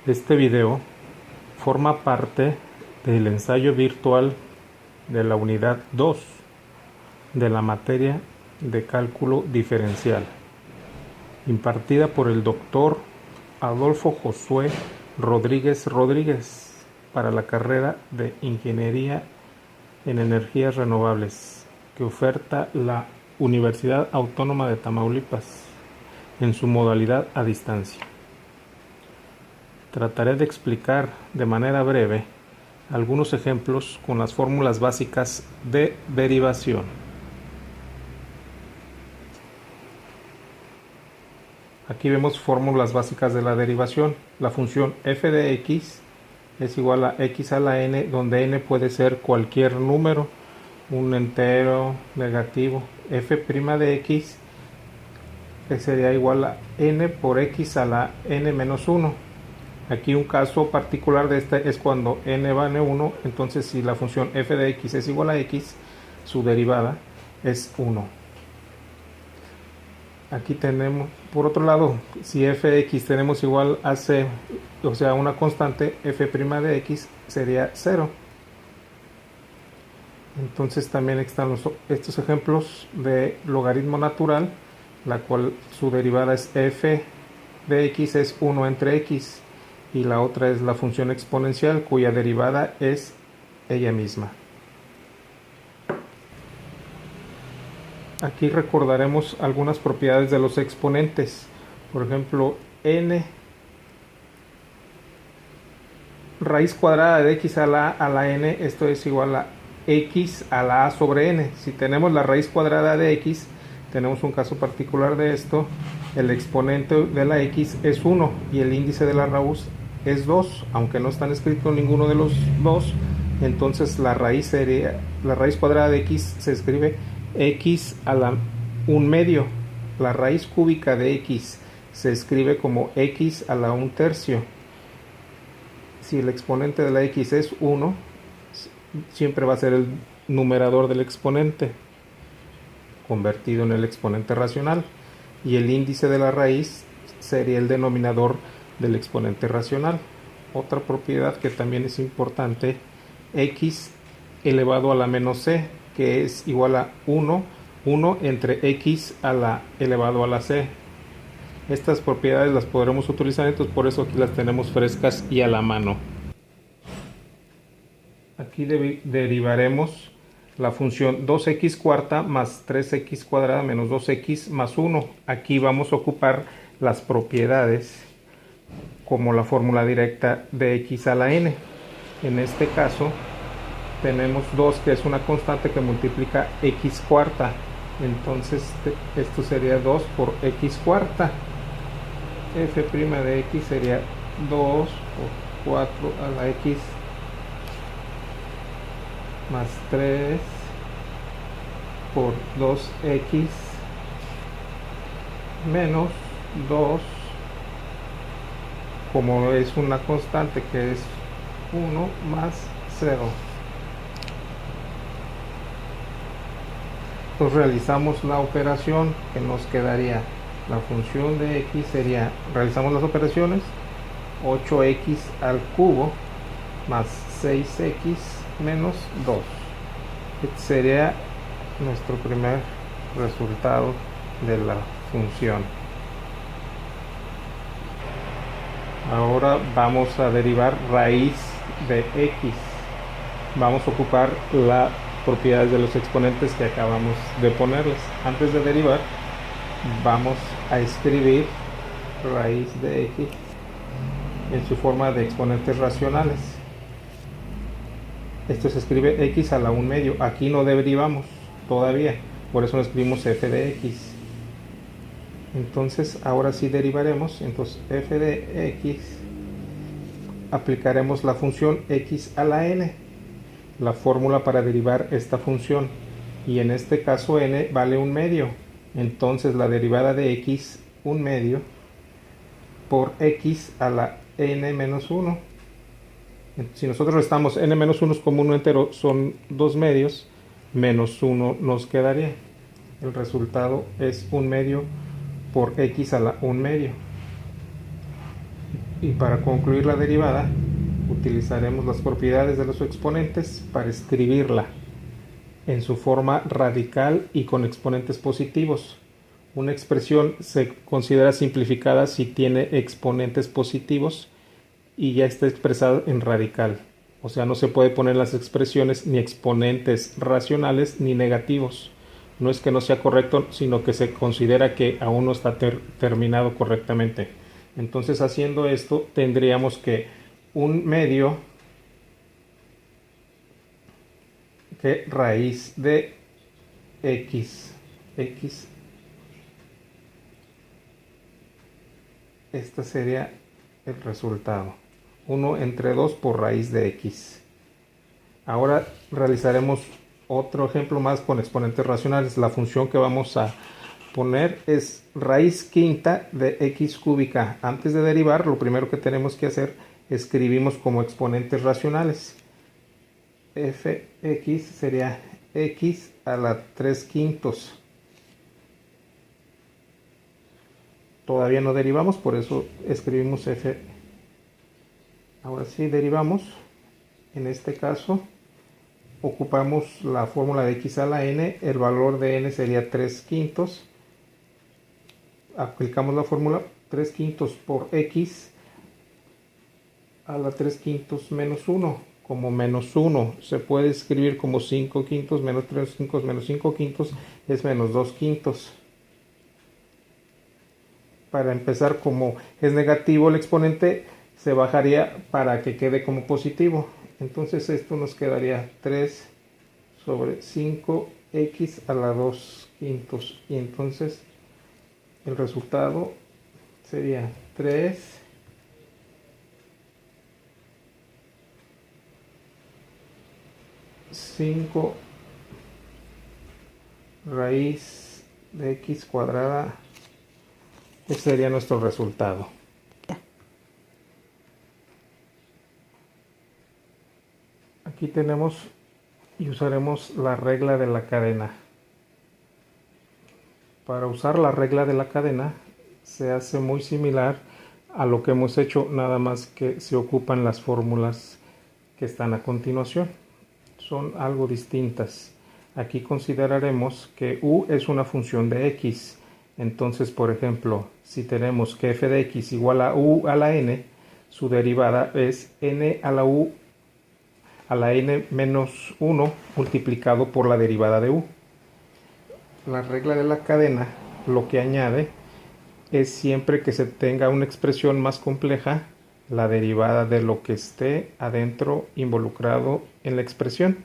Este video forma parte del ensayo virtual de la unidad 2 de la materia de cálculo diferencial, impartida por el doctor Adolfo Josué Rodríguez Rodríguez para la carrera de Ingeniería en Energías Renovables que oferta la Universidad Autónoma de Tamaulipas en su modalidad a distancia. Trataré de explicar de manera breve algunos ejemplos con las fórmulas básicas de derivación. Aquí vemos fórmulas básicas de la derivación. La función f de x es igual a x a la n, donde n puede ser cualquier número, un entero, negativo. F' de x sería igual a n por x a la n menos 1. Aquí un caso particular de este es cuando n vale 1, entonces si la función f de x es igual a x, su derivada es 1. Aquí tenemos, por otro lado, si f de x tenemos igual a c, o sea una constante, f' de x sería 0. Entonces también están estos ejemplos de logaritmo natural, la cual su derivada es f de x es 1 entre x, y la otra es la función exponencial, cuya derivada es ella misma. Aquí recordaremos algunas propiedades de los exponentes. Por ejemplo, n raíz cuadrada de x a la n, esto es igual a x a la a sobre n. Si tenemos la raíz cuadrada de x, tenemos un caso particular de esto. El exponente de la x es 1 y el índice de la raíz es 2, aunque no están escritos ninguno de los dos. Entonces la raíz cuadrada de x se escribe x a la 1 medio. La raíz cúbica de x se escribe como x a la 1 tercio. Si el exponente de la x es 1, siempre va a ser el numerador del exponente convertido en el exponente racional, y el índice de la raíz sería el denominador del exponente racional. Otra propiedad que también es importante, x elevado a la menos c, que es igual a 1 entre x a la elevado a la c. Estas propiedades las podremos utilizar, entonces por eso aquí las tenemos frescas y a la mano. Aquí derivaremos la función 2x cuarta más 3x cuadrada menos 2x más 1. Aquí vamos a ocupar las propiedades como la fórmula directa de x a la n. En este caso tenemos 2, que es una constante que multiplica x cuarta. Entonces esto sería 2 por x cuarta. F' de x sería 2 por 4 a la x más 3 por 2x menos 2, como es una constante que es 1 más 0. Entonces realizamos la operación que nos quedaría. La función de x sería, realizamos las operaciones, 8x al cubo más 6x menos 2. Este sería nuestro primer resultado de la función. Ahora vamos a derivar raíz de x. Vamos a ocupar las propiedades de los exponentes que acabamos de ponerles. Antes de derivar, vamos a escribir raíz de x en su forma de exponentes racionales. Esto se escribe x a la 1 medio. Aquí no derivamos todavía, por eso no escribimos f de x. Entonces ahora sí derivaremos. Entonces f de x, aplicaremos la función x a la n, la fórmula para derivar esta función, y en este caso n vale 1 medio. Entonces la derivada de x 1 medio por x a la n menos 1. Si nosotros restamos n menos 1 como un entero, son 2 medios, menos 1 nos quedaría. El resultado es 1 medio por x a la 1 medio. Y para concluir la derivada, utilizaremos las propiedades de los exponentes para escribirla en su forma radical y con exponentes positivos. Una expresión se considera simplificada si tiene exponentes positivos y ya está expresada en radical. O sea, no se puede poner las expresiones ni exponentes racionales ni negativos. No es que no sea correcto, sino que se considera que aún no está terminado correctamente. Entonces, haciendo esto, tendríamos que un medio que raíz de x, este sería el resultado. 1 entre 2 por raíz de x. Ahora realizaremos otro ejemplo más con exponentes racionales. La función que vamos a poner es raíz quinta de x cúbica. Antes de derivar, lo primero que tenemos que hacer, escribimos como exponentes racionales. Fx sería x a la 3 quintos. Todavía no derivamos, por eso escribimos f. Ahora sí derivamos. En este caso ocupamos la fórmula de x a la n. El valor de n sería 3 quintos. Aplicamos la fórmula 3 quintos por x a la 3 quintos menos 1. Como menos 1 se puede escribir como 5 quintos menos 3 quintos menos 5 quintos es menos 2 quintos. Para empezar, como es negativo el exponente, se bajaría para que quede como positivo. Entonces esto nos quedaría 3 sobre 5x a la 2 quintos. Y entonces el resultado sería 3 5 raíz de x cuadrada. Ese sería nuestro resultado. Aquí tenemos y usaremos la regla de la cadena. Para usar la regla de la cadena se hace muy similar a lo que hemos hecho, nada más que se ocupan las fórmulas que están a continuación. Son algo distintas. Aquí consideraremos que u es una función de x. Entonces, por ejemplo, si tenemos que f de x igual a u a la n, su derivada es n a la u a la n menos 1 multiplicado por la derivada de u. La regla de la cadena lo que añade es siempre que se tenga una expresión más compleja, la derivada de lo que esté adentro involucrado en la expresión.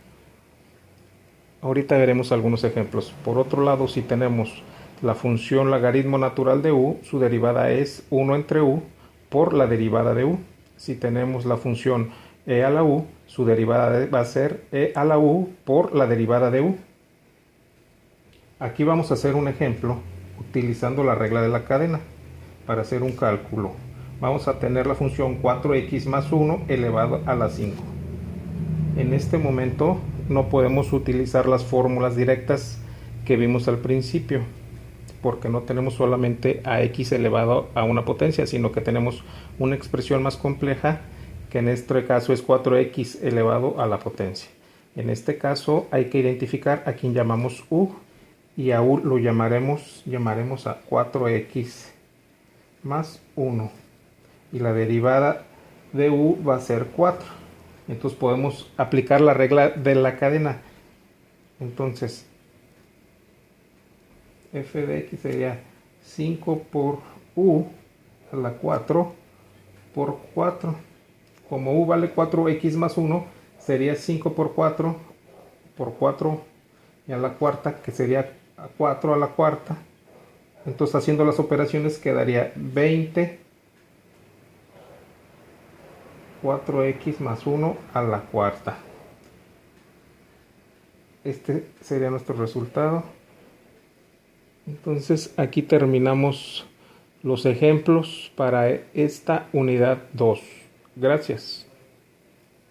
Ahorita veremos algunos ejemplos. Por otro lado, si tenemos la función logaritmo natural de u, su derivada es 1 entre u por la derivada de u. Si tenemos la función e a la u, su derivada va a ser e a la u por la derivada de u. Aquí vamos a hacer un ejemplo utilizando la regla de la cadena para hacer un cálculo. Vamos a tener la función 4x más 1 elevado a la 5. En este momento no podemos utilizar las fórmulas directas que vimos al principio, porque no tenemos solamente a x elevado a una potencia, sino que tenemos una expresión más compleja, que en este caso es 4x elevado a la potencia. En este caso hay que identificar a quien llamamos u, y a u lo llamaremos a 4x más 1, y la derivada de u va a ser 4. Entonces podemos aplicar la regla de la cadena. Entonces f de x sería 5 por u a la 4 por 4. Como u vale 4x más 1, sería 5 por 4 y a la cuarta, que sería 4 a la cuarta. Entonces, haciendo las operaciones, quedaría 20 4x más 1 a la cuarta. Este sería nuestro resultado. Entonces, aquí terminamos los ejemplos para esta unidad 2. Gracias.